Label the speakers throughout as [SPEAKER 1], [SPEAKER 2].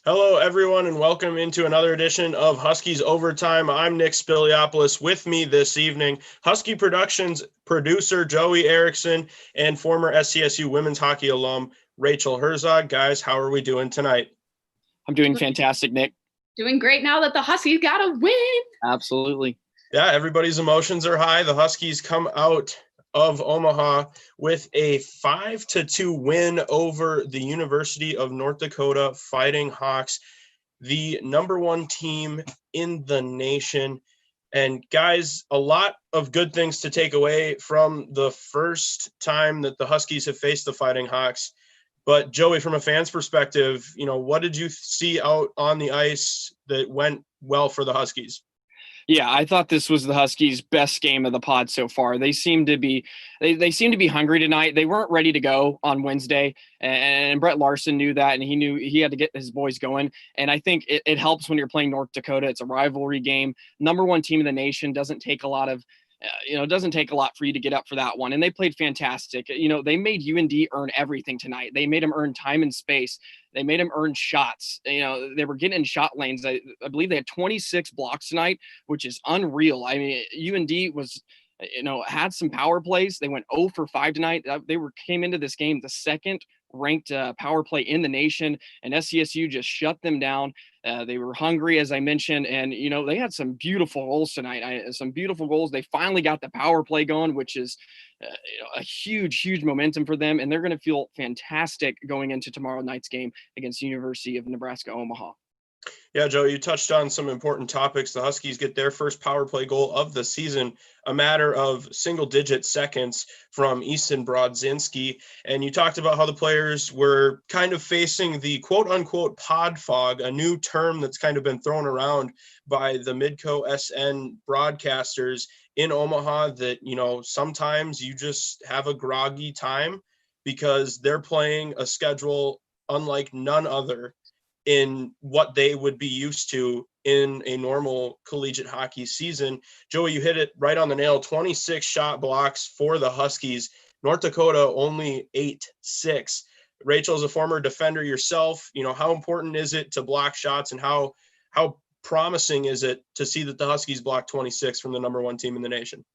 [SPEAKER 1] Hello, everyone, and welcome into another edition of Huskies Overtime. I'm Nick Spiliopoulos. With me this evening, Husky Productions producer Joey Erickson and former SCSU women's hockey alum Rachel Herzog. Guys, how are we doing tonight?
[SPEAKER 2] I'm doing fantastic, Nick.
[SPEAKER 3] Doing great now that the Huskies got a win.
[SPEAKER 2] Absolutely.
[SPEAKER 1] Yeah, everybody's emotions are high. The Huskies come out of Omaha with a 5-2 win over the University of North Dakota Fighting Hawks, the number one team in the nation. And guys, a lot of good things to take away from the first time that the Huskies have faced the Fighting Hawks. But Joey, from a fan's perspective, what did you see out on the ice that went well for the Huskies?
[SPEAKER 2] Yeah, I thought this was the Huskies' best game of the pod so far. They seem to be hungry tonight. They weren't ready to go on Wednesday, and Brett Larson knew that, and he knew he had to get his boys going. And I think it helps when you're playing North Dakota. It's a rivalry game. Number one team in the nation doesn't take a lot of it doesn't take a lot for you to get up for that one. And they played fantastic. They made UND earn everything tonight. They made them earn time and space. They made them earn shots. They were getting in shot lanes. I believe they had 26 blocks tonight, which is unreal. I mean, UND was, had some power plays. They went 0 for 5 tonight. They came into this game the second ranked power play in the nation, and SCSU just shut them down. They were hungry, as I mentioned, and they had some beautiful goals tonight. Some beautiful goals. They finally got the power play going, which is a huge momentum for them, and they're going to feel fantastic going into tomorrow night's game against the University of Nebraska Omaha.
[SPEAKER 1] Yeah, Joe, you touched on some important topics. The Huskies get their first power play goal of the season, a matter of single-digit seconds from Easton Brodzinski. And you talked about how the players were kind of facing the quote-unquote pod fog, a new term that's kind of been thrown around by the Midco SN broadcasters in Omaha that, sometimes you just have a groggy time because they're playing a schedule unlike none other in what they would be used to in a normal collegiate hockey season. Joey, you hit it right on the nail. 26 shot blocks for the Huskies. North Dakota only 8-6. Rachel, as a former defender yourself, how important is it to block shots, and how promising is it to see that the Huskies block 26 from the number one team in the nation?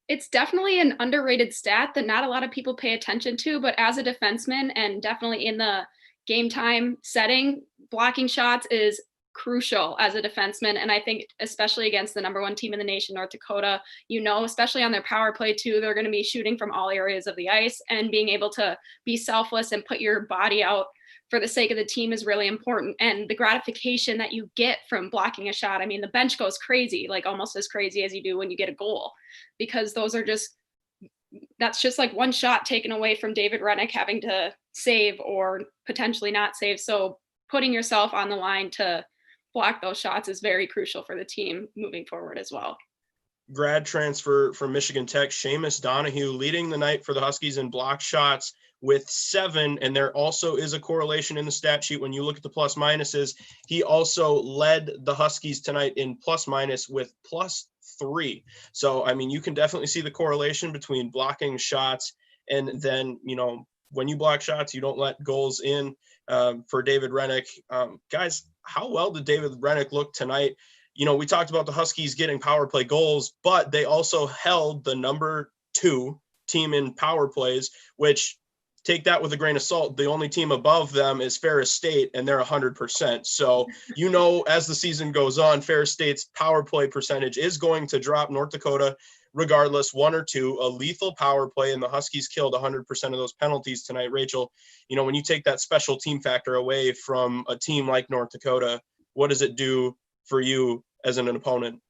[SPEAKER 3] It's definitely an underrated stat that not a lot of people pay attention to, but as a defenseman and definitely in the game time setting, blocking shots is crucial as a defenseman. And I think especially against the number one team in the nation, North Dakota, especially on their power play too, they're going to be shooting from all areas of the ice, and being able to be selfless and put your body out for the sake of the team is really important. And the gratification that you get from blocking a shot, I mean, the bench goes crazy, like almost as crazy as you do when you get a goal, because that's just like one shot taken away from David Rennick having to save or potentially not save. So putting yourself on the line to block those shots is very crucial for the team moving forward as well.
[SPEAKER 1] Grad transfer from Michigan Tech, Seamus Donahue, leading the night for the Huskies in block shots with 7. And there also is a correlation in the stat sheet when you look at the plus minuses. He also led the Huskies tonight in plus minus with +3. So, I mean, you can definitely see the correlation between blocking shots and then, when you block shots, you don't let goals in. For David Rennick. Guys, how well did David Rennick look tonight? We talked about the Huskies getting power play goals, but they also held the number 2 team in power plays, which, take that with a grain of salt, the only team above them is Ferris State, and they're 100%. So, as the season goes on, Ferris State's power play percentage is going to drop. North Dakota, regardless, 1 or 2, a lethal power play, and the Huskies killed 100% of those penalties tonight. Rachel, when you take that special team factor away from a team like North Dakota, what does it do for you as an opponent?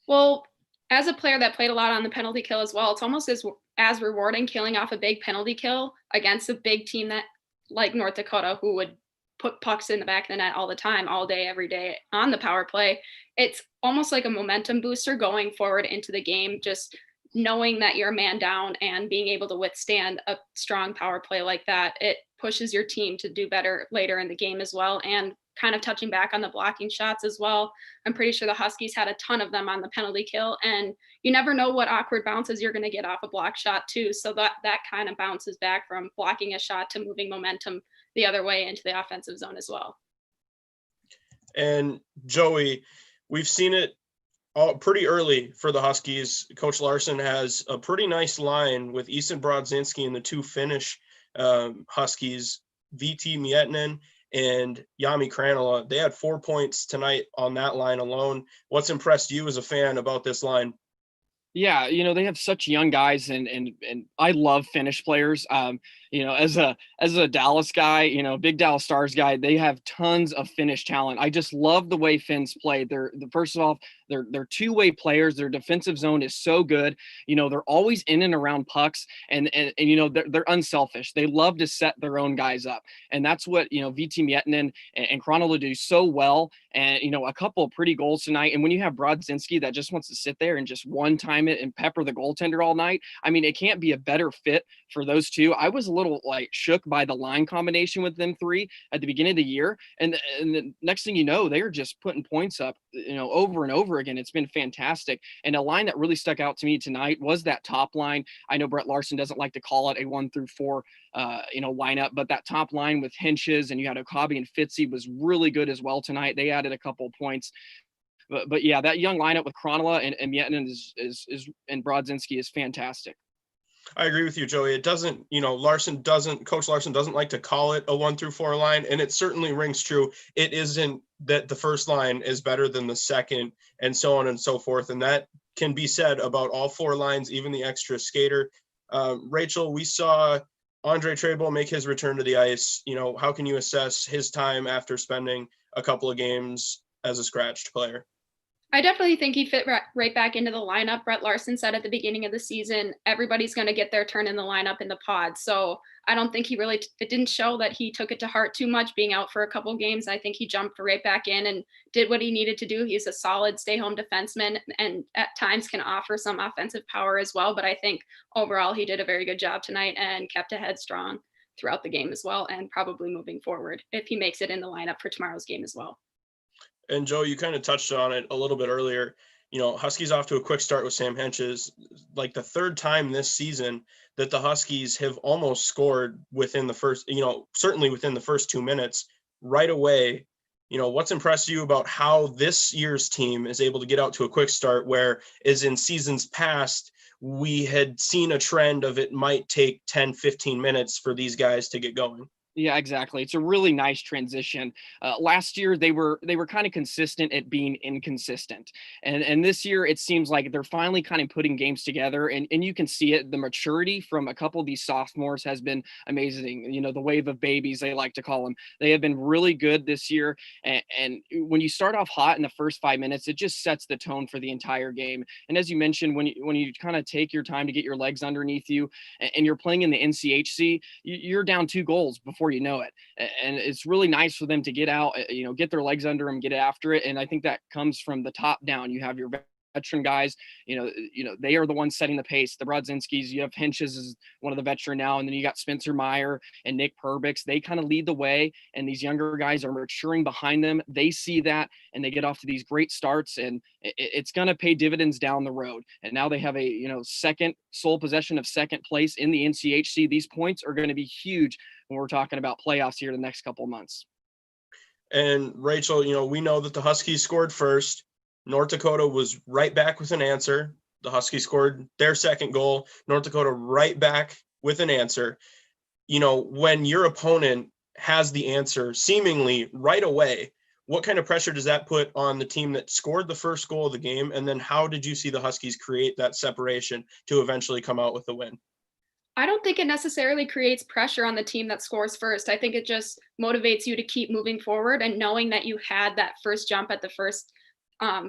[SPEAKER 3] Well, as a player that played a lot on the penalty kill as well, it's almost as rewarding killing off a big penalty kill against a big team that like North Dakota, who would put pucks in the back of the net all the time, all day, every day on the power play. It's almost like a momentum booster going forward into the game, just knowing that you're a man down and being able to withstand a strong power play like that. It pushes your team to do better later in the game as well. And kind of touching back on the blocking shots as well, I'm pretty sure the Huskies had a ton of them on the penalty kill, and you never know what awkward bounces you're going to get off a block shot too. So that kind of bounces back from blocking a shot to moving momentum the other way into the offensive zone as well.
[SPEAKER 1] And Joey, we've seen it all pretty early for the Huskies. Coach Larson has a pretty nice line with Easton Brodzinski and the two Finnish Huskies, VT Miettinen and Jami Krannila. They had 4 points tonight on that line alone. What's impressed you as a fan about this line?
[SPEAKER 2] Yeah, they have such young guys, and I love Finnish players. As a Dallas guy, big Dallas Stars guy, they have tons of Finnish talent. I just love the way Finns play. First of all, they're two-way players. Their defensive zone is so good. They're always in and around pucks, and they're unselfish. They love to set their own guys up, and that's what VT Miettinen and Krannila do so well. And a couple of pretty goals tonight. And when you have Brodzinski that just wants to sit there and just one time it and pepper the goaltender all night, I mean, it can't be a better fit for those two. I was a little shook by the line combination with them three at the beginning of the year, and the next thing you know, they are just putting points up, over and over again. It's been fantastic. And a line that really stuck out to me tonight was that top line. I know Brett Larson doesn't like to call it a 1-4 lineup, but that top line with Henches and you had Okabe and Fitzy was really good as well tonight. They added a couple of points. But yeah, that young lineup with Krannila and Miettinen is and Brodzinski is fantastic.
[SPEAKER 1] I agree with you, Joey. It doesn't, Coach Larson doesn't like to call it a 1-4 line, and it certainly rings true. It isn't that the first line is better than the second, and so on and so forth. And that can be said about all four lines, even the extra skater. Rachel, we saw Andre Trebo make his return to the ice. How can you assess his time after spending a couple of games as a scratched player?
[SPEAKER 3] I definitely think he fit right back into the lineup. Brett Larson said at the beginning of the season, everybody's going to get their turn in the lineup in the pod. So I don't think it didn't show that he took it to heart too much being out for a couple games. I think he jumped right back in and did what he needed to do. He's a solid stay-home defenseman and at times can offer some offensive power as well. But I think overall he did a very good job tonight and kept a head strong throughout the game as well, and probably moving forward if he makes it in the lineup for tomorrow's game as well.
[SPEAKER 1] And Joe, you kind of touched on it a little bit earlier. Huskies off to a quick start with Sam Henches, like the third time this season that the Huskies have almost scored within the first, certainly within the first 2 minutes right away. What's impressed you about how this year's team is able to get out to a quick start, where as in seasons past, we had seen a trend of it might take 10, 15 minutes for these guys to get going?
[SPEAKER 2] Yeah, exactly. It's a really nice transition. Last year they were kind of consistent at being inconsistent, and this year it seems like they're finally kind of putting games together, and you can see it. The maturity from a couple of these sophomores has been amazing. The wave of babies, they like to call them. They have been really good this year, and when you start off hot in the first 5 minutes, it just sets the tone for the entire game. And as you mentioned, when you kind of take your time to get your legs underneath you, and you're playing in the NCHC, you're down 2 goals before you know it. And it's really nice for them to get out, get their legs under them, get after it. And I think that comes from the top down. You have your veteran guys, they are the ones setting the pace. The Brodzinskis, you have Henches is one of the veteran now, and then you got Spencer Meyer and Nick Perbix. They kind of lead the way, and these younger guys are maturing behind them. They see that, and they get off to these great starts, and it's going to pay dividends down the road. And now they have a second sole possession of second place in the NCHC. These points are going to be huge when we're talking about playoffs here the next couple of months.
[SPEAKER 1] And Rachel, we know that the Huskies scored first. North Dakota was right back with an answer. The Huskies scored their second goal. North Dakota right back with an answer. When your opponent has the answer seemingly right away, what kind of pressure does that put on the team that scored the first goal of the game? And then how did you see the Huskies create that separation to eventually come out with the win?
[SPEAKER 3] I don't think it necessarily creates pressure on the team that scores first. I think it just motivates you to keep moving forward, and knowing that you had that first jump at the first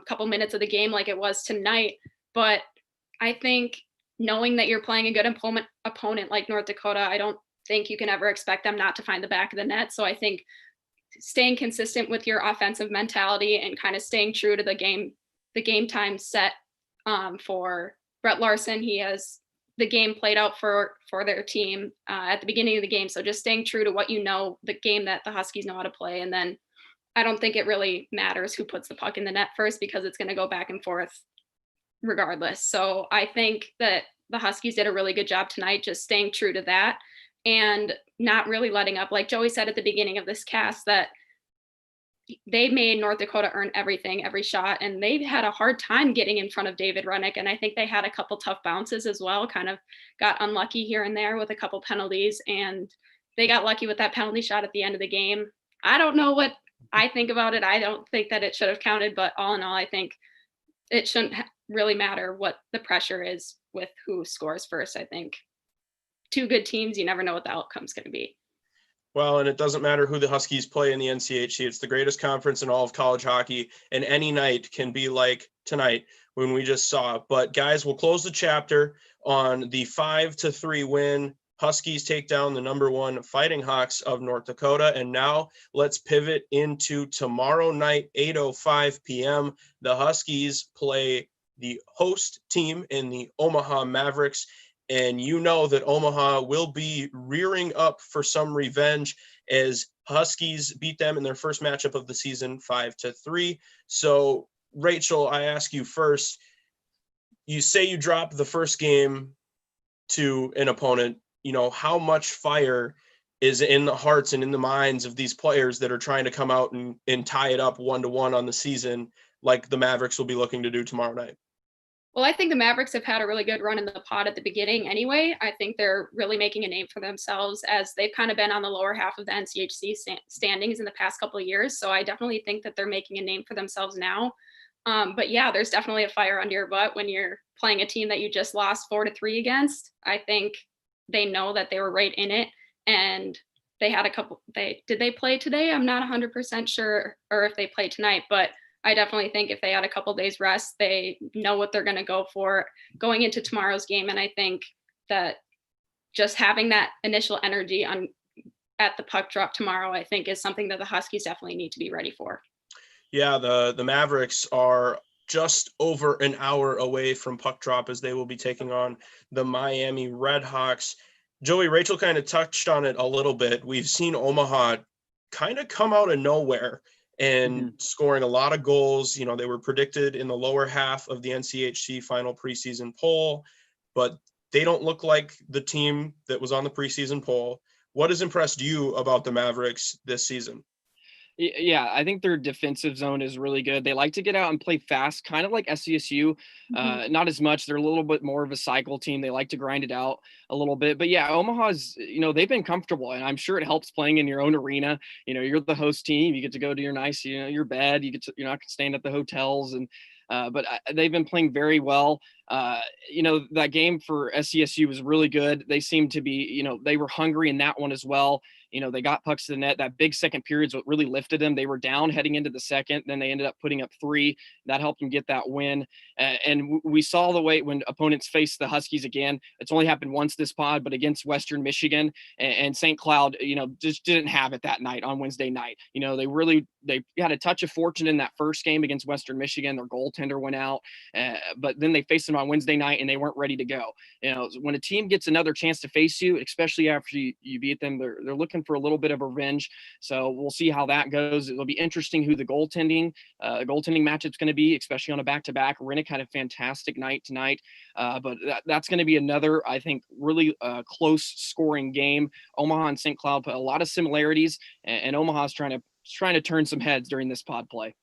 [SPEAKER 3] couple minutes of the game like it was tonight. But I think knowing that you're playing a good opponent like North Dakota, I don't think you can ever expect them not to find the back of the net. So I think staying consistent with your offensive mentality and kind of staying true to the game time set for Brett Larson. He has the game played out for their team at the beginning of the game. So just staying true to what the game that the Huskies know how to play. And then I don't think it really matters who puts the puck in the net first, because it's going to go back and forth regardless. So I think that the Huskies did a really good job tonight, just staying true to that and not really letting up. Like Joey said at the beginning of this cast, that they made North Dakota earn everything, every shot, and they had a hard time getting in front of David Renick. And I think they had a couple tough bounces as well, kind of got unlucky here and there with a couple penalties, and they got lucky with that penalty shot at the end of the game. I don't know what I think about it. I don't think that it should have counted, but all in all, I think it shouldn't really matter what the pressure is with who scores first. I think two good teams, you never know what the outcome's going to be.
[SPEAKER 1] Well, and it doesn't matter who the Huskies play in the NCHC. It's the greatest conference in all of college hockey, and any night can be like tonight when we just saw. But guys, we'll close the chapter on the 5-3 win. Huskies take down the number 1 Fighting Hawks of North Dakota. And now let's pivot into tomorrow night, 8:05 p.m. The Huskies play the host team in the Omaha Mavericks. And you know that Omaha will be rearing up for some revenge as Huskies beat them in their first matchup of the season 5-3. So, Rachel, I ask you first, you say you drop the first game to an opponent, you know, how much fire is in the hearts and in the minds of these players that are trying to come out and tie it up 1-1 on the season like the Mavericks will be looking to do tomorrow night?
[SPEAKER 3] Well, I think the Mavericks have had a really good run in the pod at the beginning anyway. I think they're really making a name for themselves as they've kind of been on the lower half of the NCHC standings in the past couple of years. So I definitely think that they're making a name for themselves now. But yeah, there's definitely a fire under your butt when you're playing a team that you just lost 4-3 against. I think they know that they were right in it, and they had a couple. Did they play today? I'm not 100% sure, or if they play tonight, but I definitely think if they had a couple days rest, they know what they're going to go for going into tomorrow's game. And I think that just having that initial energy at the puck drop tomorrow, I think is something that the Huskies definitely need to be ready for.
[SPEAKER 1] Yeah, the Mavericks are just over an hour away from puck drop as they will be taking on the Miami Redhawks. Joey, Rachel kind of touched on it a little bit. We've seen Omaha kind of come out of nowhere and scoring a lot of goals. You know, they were predicted in the lower half of the NCHC final preseason poll, but they don't look like the team that was on the preseason poll. What has impressed you about the Mavericks this season?
[SPEAKER 2] Yeah, I think their defensive zone is really good. They like to get out and play fast, kind of like SCSU. Not as much. They're a little bit more of a cycle team. They like to grind it out a little bit. But yeah, Omaha's, you know, they've been comfortable, and I'm sure it helps playing in your own arena. You know, you're the host team. You get to go to your nice, you know, your bed. You're not staying at the hotels, and but they've been playing very well. You know, that game for SCSU was really good. They seemed to be, you know, they were hungry in that one as well. You know, they got pucks to the net. That big second period is what really lifted them. They were down heading into the second. Then they ended up putting up 3. That helped them get that win. And we saw the way when opponents face the Huskies again. It's only happened once this pod, but against Western Michigan and St. Cloud, you know, just didn't have it that night on Wednesday night. You know, they had a touch of fortune in that first game against Western Michigan. Their goaltender went out, but then they faced them on Wednesday night and they weren't ready to go. You know, when a team gets another chance to face you, especially after you beat them, they're looking for a little bit of revenge. So we'll see how that goes. It'll be interesting who the goaltending matchup's going to be, especially on a back-to-back. Renick had a fantastic night tonight, but that's going to be another, I think, really close scoring game. Omaha and St. Cloud put a lot of similarities, and Omaha's trying to turn some heads during this pod play.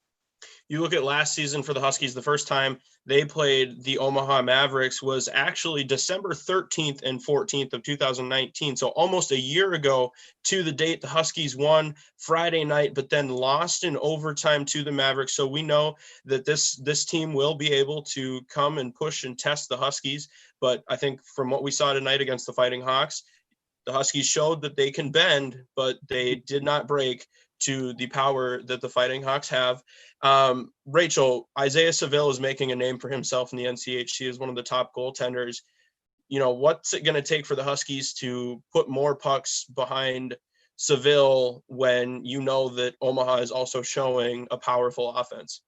[SPEAKER 1] You look at last season for the Huskies, the first time they played the Omaha Mavericks was actually December 13th and 14th of 2019. So almost a year ago to the date. The Huskies won Friday night, but then lost in overtime to the Mavericks. So we know that this team will be able to come and push and test the Huskies. But I think from what we saw tonight against the Fighting Hawks, the Huskies showed that they can bend, but they did not break to the power that the Fighting Hawks have. Rachel, Isaiah Seville is making a name for himself in the NCHC as one of the top goaltenders. You know, what's it going to take for the Huskies to put more pucks behind Seville when you know that Omaha is also showing a powerful offense?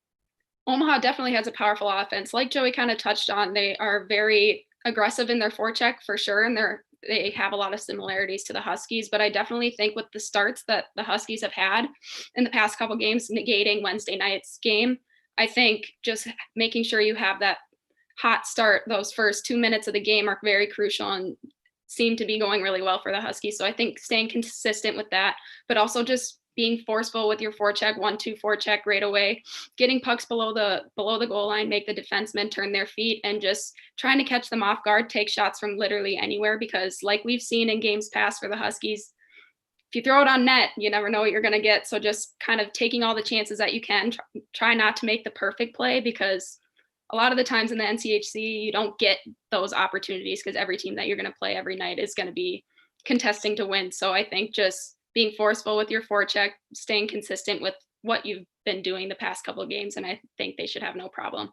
[SPEAKER 3] Omaha definitely has a powerful offense. Like Joey kind of touched on, they are very aggressive in their forecheck for sure, and they have a lot of similarities to the Huskies, but I definitely think with the starts that the Huskies have had in the past couple games, negating Wednesday night's game, I think just making sure you have that hot start, those first 2 minutes of the game are very crucial and seem to be going really well for the Huskies. So I think staying consistent with that, but also just being forceful with your forecheck, 1-2 forecheck right away, getting pucks below the goal line, make the defensemen turn their feet, and just trying to catch them off guard, take shots from literally anywhere. Because like we've seen in games past for the Huskies, if you throw it on net, you never know what you're going to get. So just kind of taking all the chances that you can, try not to make the perfect play, because a lot of the times in the NCHC, you don't get those opportunities because every team that you're going to play every night is going to be contesting to win. So I think just being forceful with your forecheck, staying consistent with what you've been doing the past couple of games, and I think they should have no problem.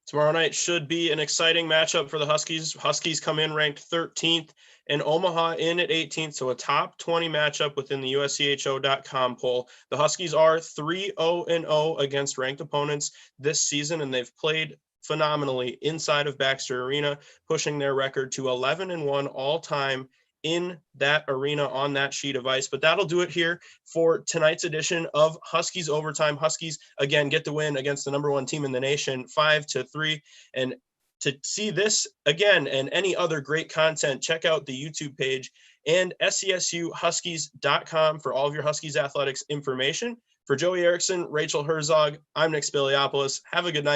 [SPEAKER 1] Tomorrow night should be an exciting matchup for the Huskies. Huskies come in ranked 13th and Omaha in at 18th, so a top 20 matchup within the USCHO.com poll. The Huskies are 3-0-0 against ranked opponents this season, and they've played phenomenally inside of Baxter Arena, pushing their record to 11-1 all time in that arena on that sheet of ice. But that'll do it here for tonight's edition of Huskies Overtime. Huskies again get the win against the number 1 team in the nation, 5-3. And to see this again and any other great content, check out the YouTube page and SCSUHuskies.com for all of your Huskies athletics information. For Joey Erickson, Rachel Herzog, I'm Nick Spiliopoulos. Have a good night.